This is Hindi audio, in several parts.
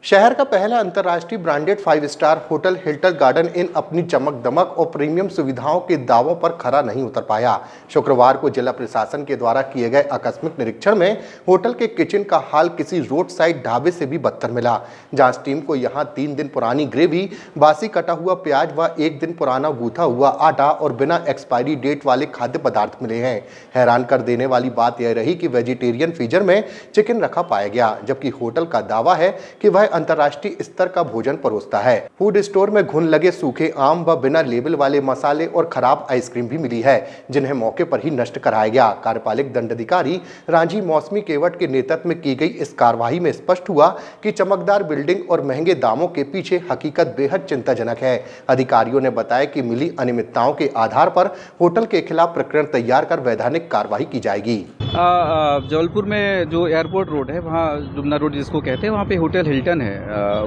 शहर का पहला अंतर्राष्ट्रीय branded 5 star hotel Hilton garden इन अपनी चमक दमक और प्रीमियम सुविधाओं के दावों पर खरा नहीं उतर पाया। शुक्रवार को जिला प्रशासन के द्वारा किए गए आकस्मिक निरीक्षण में होटल के किचन का हाल किसी रोड साइड ढाबे से भी बदतर मिला। जांच टीम को यहां 3 दिन पुरानी ग्रेवी, बासी कटा हुआ प्याज व 1 दिन पुराना गूथा हुआ आटा और बिना एक्सपायरी डेट वाले खाद्य पदार्थ मिले हैं। हैरान कर देने वाली बात यह रही कि वेजिटेरियन फ्रीजर में चिकन रखा पाया गया, जबकि होटल का दावा है कि वह अंतर्राष्ट्रीय स्तर का भोजन परोसता है। फूड स्टोर में घुन लगे सूखे आम व बिना लेबल वाले मसाले और खराब आइसक्रीम भी मिली है, जिन्हें मौके पर ही नष्ट कराया गया। कार्यपालिक दंडाधिकारी रांझी मौसमी केवट के नेतृत्व में की गई इस कार्रवाई में स्पष्ट हुआ कि चमकदार बिल्डिंग और महंगे दामों के पीछे हकीकत बेहद चिंताजनक है। अधिकारियों ने बताया कि मिली अनियमितताओं के आधार पर होटल के खिलाफ प्रकरण तैयार कर वैधानिक कार्रवाई की जाएगी। जबलपुर में जो एयरपोर्ट रोड है, वहाँ जुमना रोड जिसको कहते हैं, वहाँ पे होटल हिल्टन है।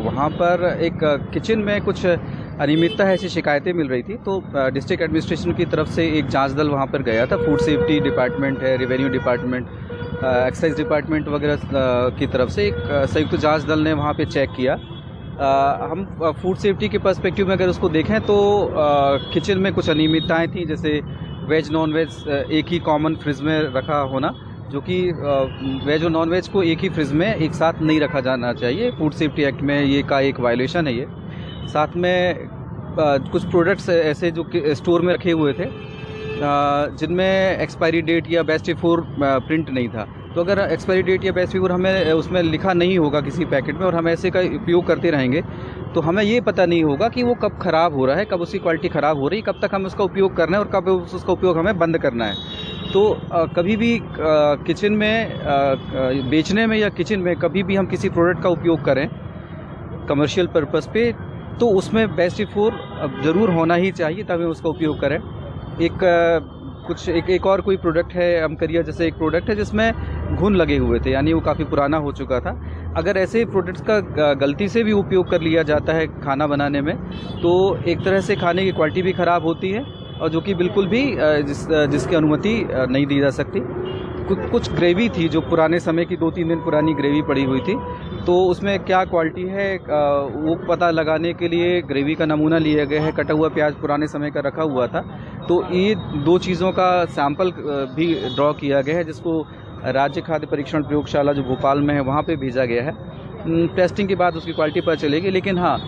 वहाँ पर एक किचन में कुछ अनियमितता है ऐसी शिकायतें मिल रही थी, तो डिस्ट्रिक्ट एडमिनिस्ट्रेशन की तरफ से एक जांच दल वहाँ पर गया था। फूड सेफ्टी डिपार्टमेंट है, रेवेन्यू डिपार्टमेंट, एक्साइज डिपार्टमेंट वगैरह की तरफ से एक संयुक्त जांच दल ने वहाँ पे चेक किया। हम फूड सेफ्टी के पर्सपेक्टिव में अगर उसको देखें तो किचन में कुछ अनियमितताएँ थी, जैसे वेज नॉन वेज एक ही कॉमन फ्रिज में रखा होना, जो कि वेज और नॉन वेज को एक ही फ्रिज में एक साथ नहीं रखा जाना चाहिए। फूड सेफ्टी एक्ट में ये का एक वायलेशन है ये। साथ में कुछ प्रोडक्ट्स ऐसे जो कि स्टोर में रखे हुए थे जिनमें एक्सपायरी डेट या बेस्ट बिफोर प्रिंट नहीं था। तो अगर एक्सपायरी डेट या बेस्ट बिफोर हमें उसमें लिखा नहीं होगा किसी पैकेट में और हम ऐसे का उपयोग करते रहेंगे, तो हमें ये पता नहीं होगा कि वो कब ख़राब हो रहा है, कब उसकी क्वालिटी ख़राब हो रही है, कब तक हमें उसका उपयोग करना है और कब उसका उपयोग हमें बंद करना है। तो कभी भी किचन में बेचने में या किचन में कभी भी हम किसी प्रोडक्ट का उपयोग करें कमर्शियल पर्पस पे, तो उसमें बेस्ट बिफोर ज़रूर होना ही चाहिए, तभी उसका उपयोग करें। एक और कोई प्रोडक्ट है अमकरिया जैसे एक प्रोडक्ट है जिसमें घुन लगे हुए थे, यानी वो काफ़ी पुराना हो चुका था। अगर ऐसे प्रोडक्ट्स का गलती से भी उपयोग कर लिया जाता है खाना बनाने में, तो एक तरह से खाने की क्वालिटी भी ख़राब होती है और जो कि बिल्कुल भी जिसकी अनुमति नहीं दी जा सकती। कुछ ग्रेवी थी जो पुराने समय की 2-3 दिन पुरानी ग्रेवी पड़ी हुई थी, तो उसमें क्या क्वालिटी है वो पता लगाने के लिए ग्रेवी का नमूना लिया गया है। कटा हुआ प्याज पुराने समय का रखा हुआ था, तो ये 2 चीज़ों का सैंपल भी ड्रॉ किया गया है, जिसको राज्य खाद्य परीक्षण प्रयोगशाला जो भोपाल में है वहाँ पे भेजा गया है। टेस्टिंग के बाद उसकी क्वालिटी पता चलेगी, लेकिन हाँ,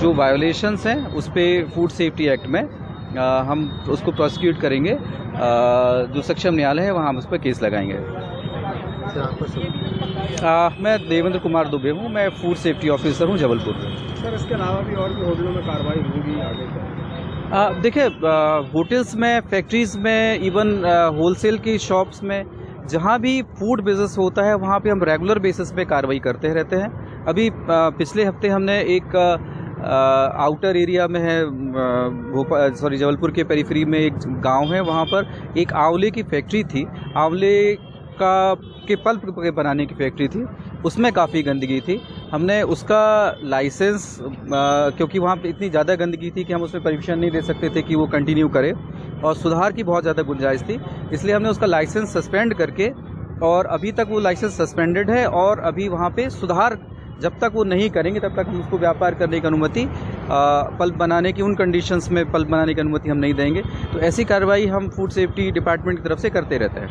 जो वायोलेशंस हैं उस पर फूड सेफ्टी एक्ट में हम उसको प्रोसिक्यूट करेंगे। जो सक्षम न्यायालय है वहाँ हम उस पर केस लगाएंगे। मैं देवेंद्र कुमार दुबे हूँ, मैं फूड सेफ्टी ऑफिसर हूँ जबलपुर। सर, इसके अलावा भी और भी होटलों में कार्रवाई होगी आगे? देखिए, होटल्स में, फैक्ट्रीज़ में, इवन होलसेल की शॉप्स में, जहाँ भी फूड बिजनेस होता है वहाँ पे हम रेगुलर बेसिस पे कार्रवाई करते रहते हैं। अभी पिछले हफ्ते हमने एक आउटर एरिया में है, जबलपुर के पेरिफेरी में एक गांव है, वहाँ पर एक आंवले की फैक्ट्री थी। आंवले के पल्प के बनाने की फैक्ट्री थी, उसमें काफ़ी गंदगी थी। हमने उसका लाइसेंस, क्योंकि वहाँ पे इतनी ज़्यादा गंदगी थी कि हम उसमें परमिशन नहीं दे सकते थे कि वो कंटिन्यू करे, और सुधार की बहुत ज़्यादा गुंजाइश थी, इसलिए हमने उसका लाइसेंस सस्पेंड करके, और अभी तक वो लाइसेंस सस्पेंडेड है, और अभी वहाँ पे सुधार जब तक वो नहीं करेंगे तब तक हम उसको व्यापार करने की अनुमति, पल्प बनाने की उन कंडीशंस में पल्प बनाने की अनुमति हम नहीं देंगे। तो ऐसी कार्रवाई हम फूड सेफ्टी डिपार्टमेंट की तरफ से करते रहते हैं।